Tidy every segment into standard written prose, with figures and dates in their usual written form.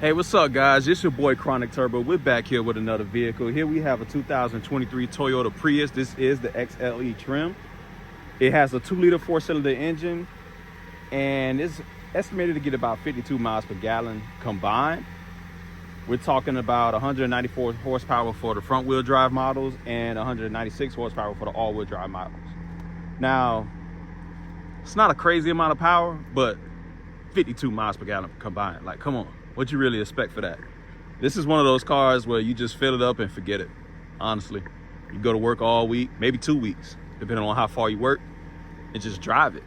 Hey, what's up, guys? It's your boy ChronicTurbo. We're back here with another vehicle. Here we have a 2023 Toyota Prius. This is the XLE Trim. It has a 2-liter 4-cylinder engine, and it's estimated to get about 52 miles per gallon combined. We're talking about 194 horsepower for the front-wheel drive models and 196 horsepower for the all-wheel drive models. Now, it's not a crazy amount of power, but 52 miles per gallon combined. Like, come on. What you really expect for that? This is one of those cars where you just fill it up and forget it, honestly. You go to work all week, maybe 2 weeks, depending on how far you work, and just drive it.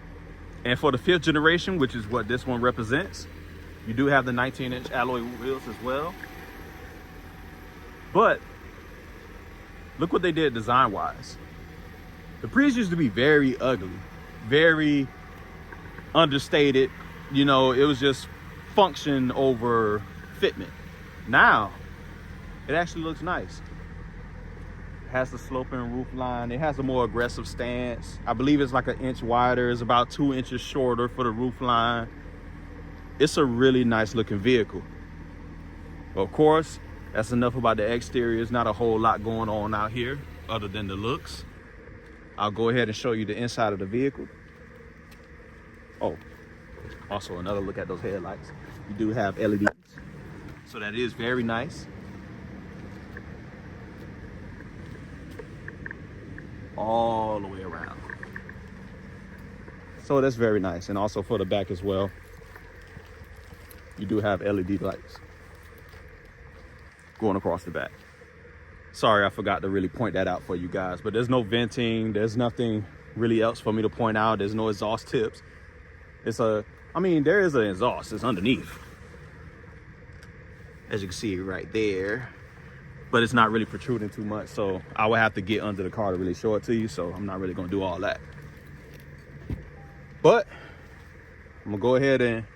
And for the 5th generation, which is what this one represents, you do have the 19-inch alloy wheels as well. But look what they did design-wise. The Prius used to be very ugly, very understated. You know, it was just function over fitment. Now it actually looks nice. It has the sloping roof line. It has a more aggressive stance. I believe it's like an inch wider. It's about 2 inches shorter for the roof line. It's a really nice looking vehicle. Of course, that's enough about the exterior. There's not a whole lot going on out here other than the looks. I'll go ahead and show you the inside of the vehicle. Oh, also another look at those headlights. You do have LEDs, so that is very nice. All the way around. So that's very nice. And also for the back as well, you do have LED lights going across the back. Sorry, I forgot to really point that out for you guys, but there's no venting. There's nothing really else for me to point out. There's no exhaust tips. I mean, there is an exhaust. It's underneath, as you can see right there, but it's not really protruding too much, so I would have to get under the car to really show it to you, so I'm not really going to do all that. But I'm going to go ahead and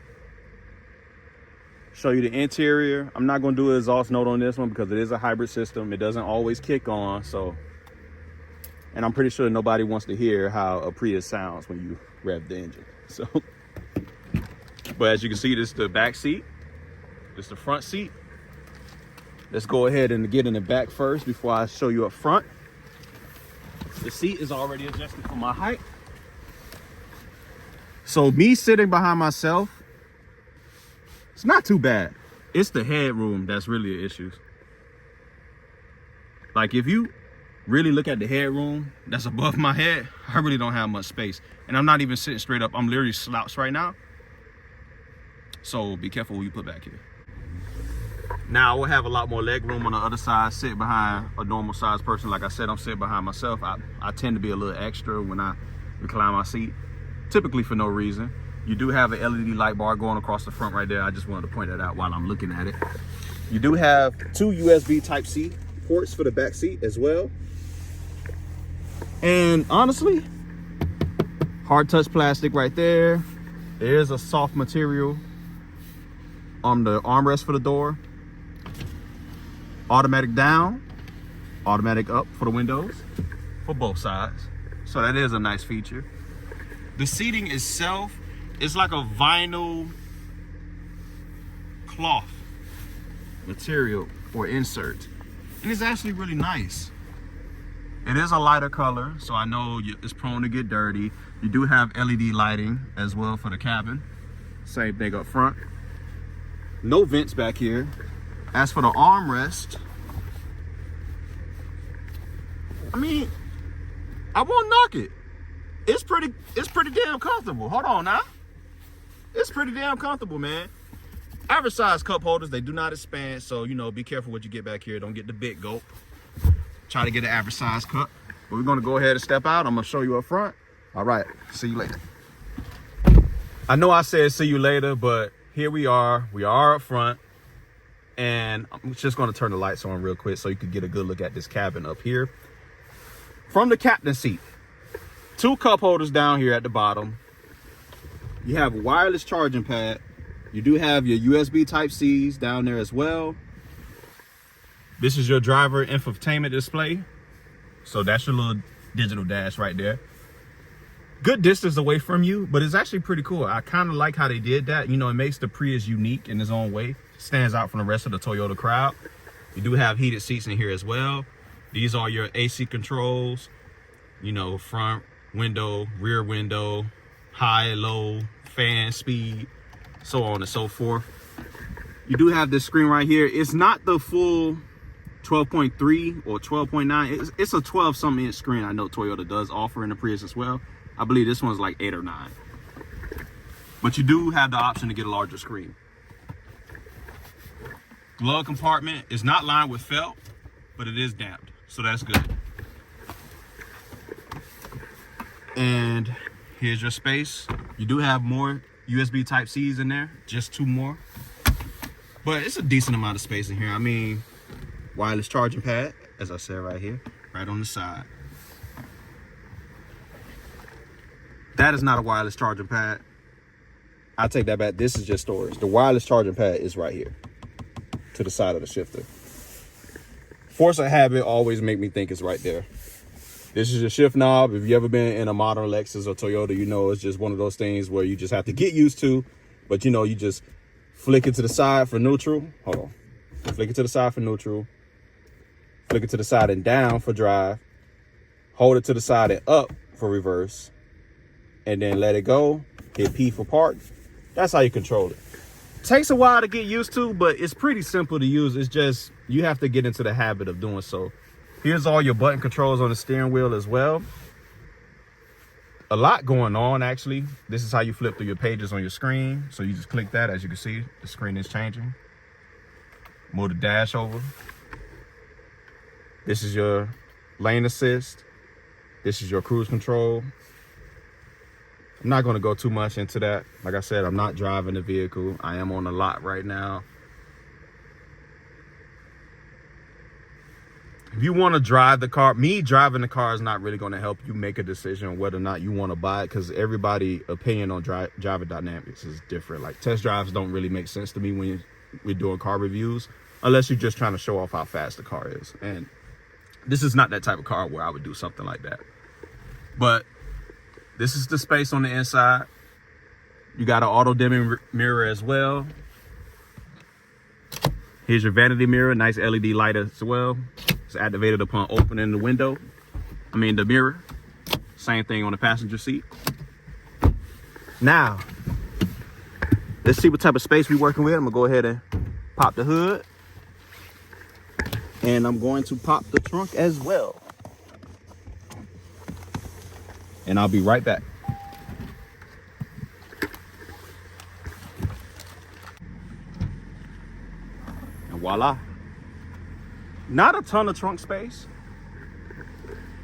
show you the interior. I'm not going to do an exhaust note on this one because it is a hybrid system. It doesn't always kick on, and I'm pretty sure nobody wants to hear how a Prius sounds when you rev the engine. So, but as you can see, this is the back seat. This is the front seat. Let's go ahead and get in the back first before I show you up front. The seat is already adjusted for my height. So me sitting behind myself, it's not too bad. It's the headroom that's really an issue. Like, if you really look at the headroom that's above my head, I really don't have much space. And I'm not even sitting straight up. I'm literally slouched right now. So be careful what you put back here. Now we'll have a lot more leg room on the other side, sit behind a normal sized person. Like I said, I'm sitting behind myself. I tend to be a little extra when I recline my seat, typically for no reason. You do have an LED light bar going across the front right there. I just wanted to point that out while I'm looking at it. You do have 2 USB Type-C ports for the back seat as well. And honestly, hard touch plastic right there. There's a soft material on the armrest for the door. Automatic down, automatic up for the windows for both sides. So that is a nice feature. The seating itself is like a vinyl cloth material or insert, and it's actually really nice. It is a lighter color, so I know it's prone to get dirty. You do have LED lighting as well for the cabin. Same thing up front. No vents back here. As for the armrest, I mean, I won't knock it. It's pretty damn comfortable. Hold on now. It's pretty damn comfortable, man. Average size cup holders, they do not expand, so, you know, be careful what you get back here. Don't get the big gulp. Try to get an average size cup. But we're gonna go ahead and step out. I'm gonna show you up front. All right, see you later. I know I said see you later, but here we are up front, and I'm just going to turn the lights on real quick so you can get a good look at this cabin up here. From the captain seat, 2 cup holders down here at the bottom. You have a wireless charging pad. You do have your USB Type-Cs down there as well. This is your driver infotainment display. So that's your little digital dash right there. good distance away from you, but it's actually pretty cool. I kind of like how they did that. You know, it makes the Prius unique in its own way. stands out from the rest of the Toyota crowd. You do have heated seats in here as well. These are your AC controls, you know, front window, rear window, high, low, fan speed, so on and so forth. You do have this screen right here. It's not the full 12.3 or 12.9. It's a 12 something inch screen. I know Toyota does offer in the Prius as well. I believe this one's like 8 or 9. But you do have the option to get a larger screen. Glove compartment is not lined with felt, but it is damped, so that's good. And here's your space. You do have more USB type C's in there, just 2 more. But it's a decent amount of space in here. I mean, wireless charging pad, as I said right here, right on the side. That is not a wireless charging pad. I take that back. This is just storage. The wireless charging pad is right here to the side of the shifter. Force of habit always make me think it's right there. This is your shift knob. If you ever been in a modern Lexus or Toyota, you know it's just one of those things where you just have to get used to. But you know, you just flick it to the side for neutral. Hold on. Flick it to the side for neutral. Flick it to the side and down for drive. Hold it to the side and up for reverse. And then let it go. Hit P for park. That's how you control it. Takes a while to get used to, but it's pretty simple to use. It's just, you have to get into the habit of doing so. Here's all your button controls on the steering wheel as well. A lot going on, actually. This is how you flip through your pages on your screen. So you just click that. As you can see, the screen is changing. Move the dash over. This is your lane assist. This is your cruise control. I'm not going to go too much into that. Like I said, I'm not driving the vehicle. I am on the lot right now. If you want to drive the car, me driving the car is not really going to help you make a decision on whether or not you want to buy it, because everybody's opinion on driver dynamics is different. Like, test drives don't really make sense to me when we're doing car reviews, unless you're just trying to show off how fast the car is. And this is not that type of car where I would do something like that. But this is the space on the inside. You got an auto dimming mirror as well. Here's your vanity mirror, nice LED light as well. It's activated upon opening the window. The mirror. Same thing on the passenger seat. Now, let's see what type of space we're working with. I'm gonna go ahead and pop the hood. And I'm going to pop the trunk as well. And I'll be right back. And voila. Not a ton of trunk space,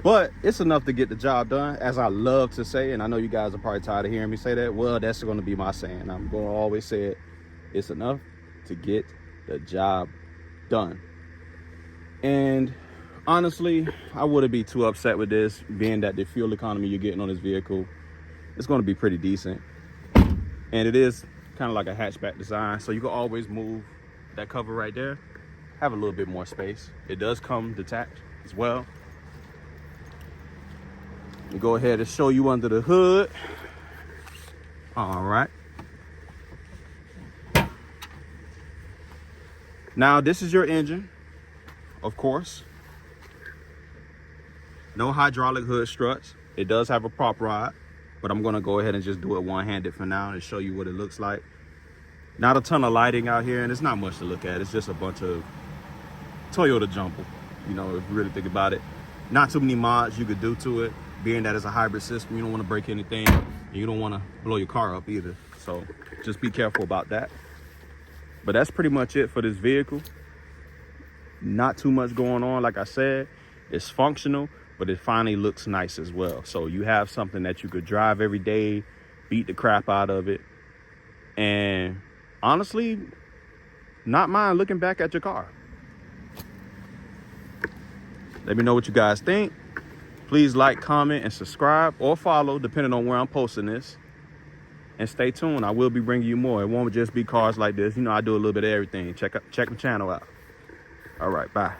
but it's enough to get the job done, as I love to say. And I know you guys are probably tired of hearing me say that. Well, that's going to be my saying. I'm going to always say it. It's enough to get the job done. And honestly, I wouldn't be too upset with this, being that the fuel economy you're getting on this vehicle is going to be pretty decent. And it is kind of like a hatchback design, so you can always move that cover right there, have a little bit more space. It does come detached as well. Let me go ahead and show you under the hood. All right. Now, this is your engine, of course. No hydraulic hood struts. It does have a prop rod, but I'm gonna go ahead and just do it one-handed for now and show you what it looks like. Not a ton of lighting out here, and it's not much to look at. It's just a bunch of Toyota jumble, you know, if you really think about it. Not too many mods you could do to it, being that it's a hybrid system. You don't want to break anything, and you don't want to blow your car up either. So just be careful about that. But that's pretty much it for this vehicle. Not too much going on. Like I said, it's functional, but it finally looks nice as well. So you have something that you could drive every day, beat the crap out of it, and honestly, not mind looking back at your car. Let me know what you guys think. Please like, comment, and subscribe, or follow, depending on where I'm posting this. And stay tuned. I will be bringing you more. It won't just be cars like this. You know, I do a little bit of everything. Check the channel out. All right, bye.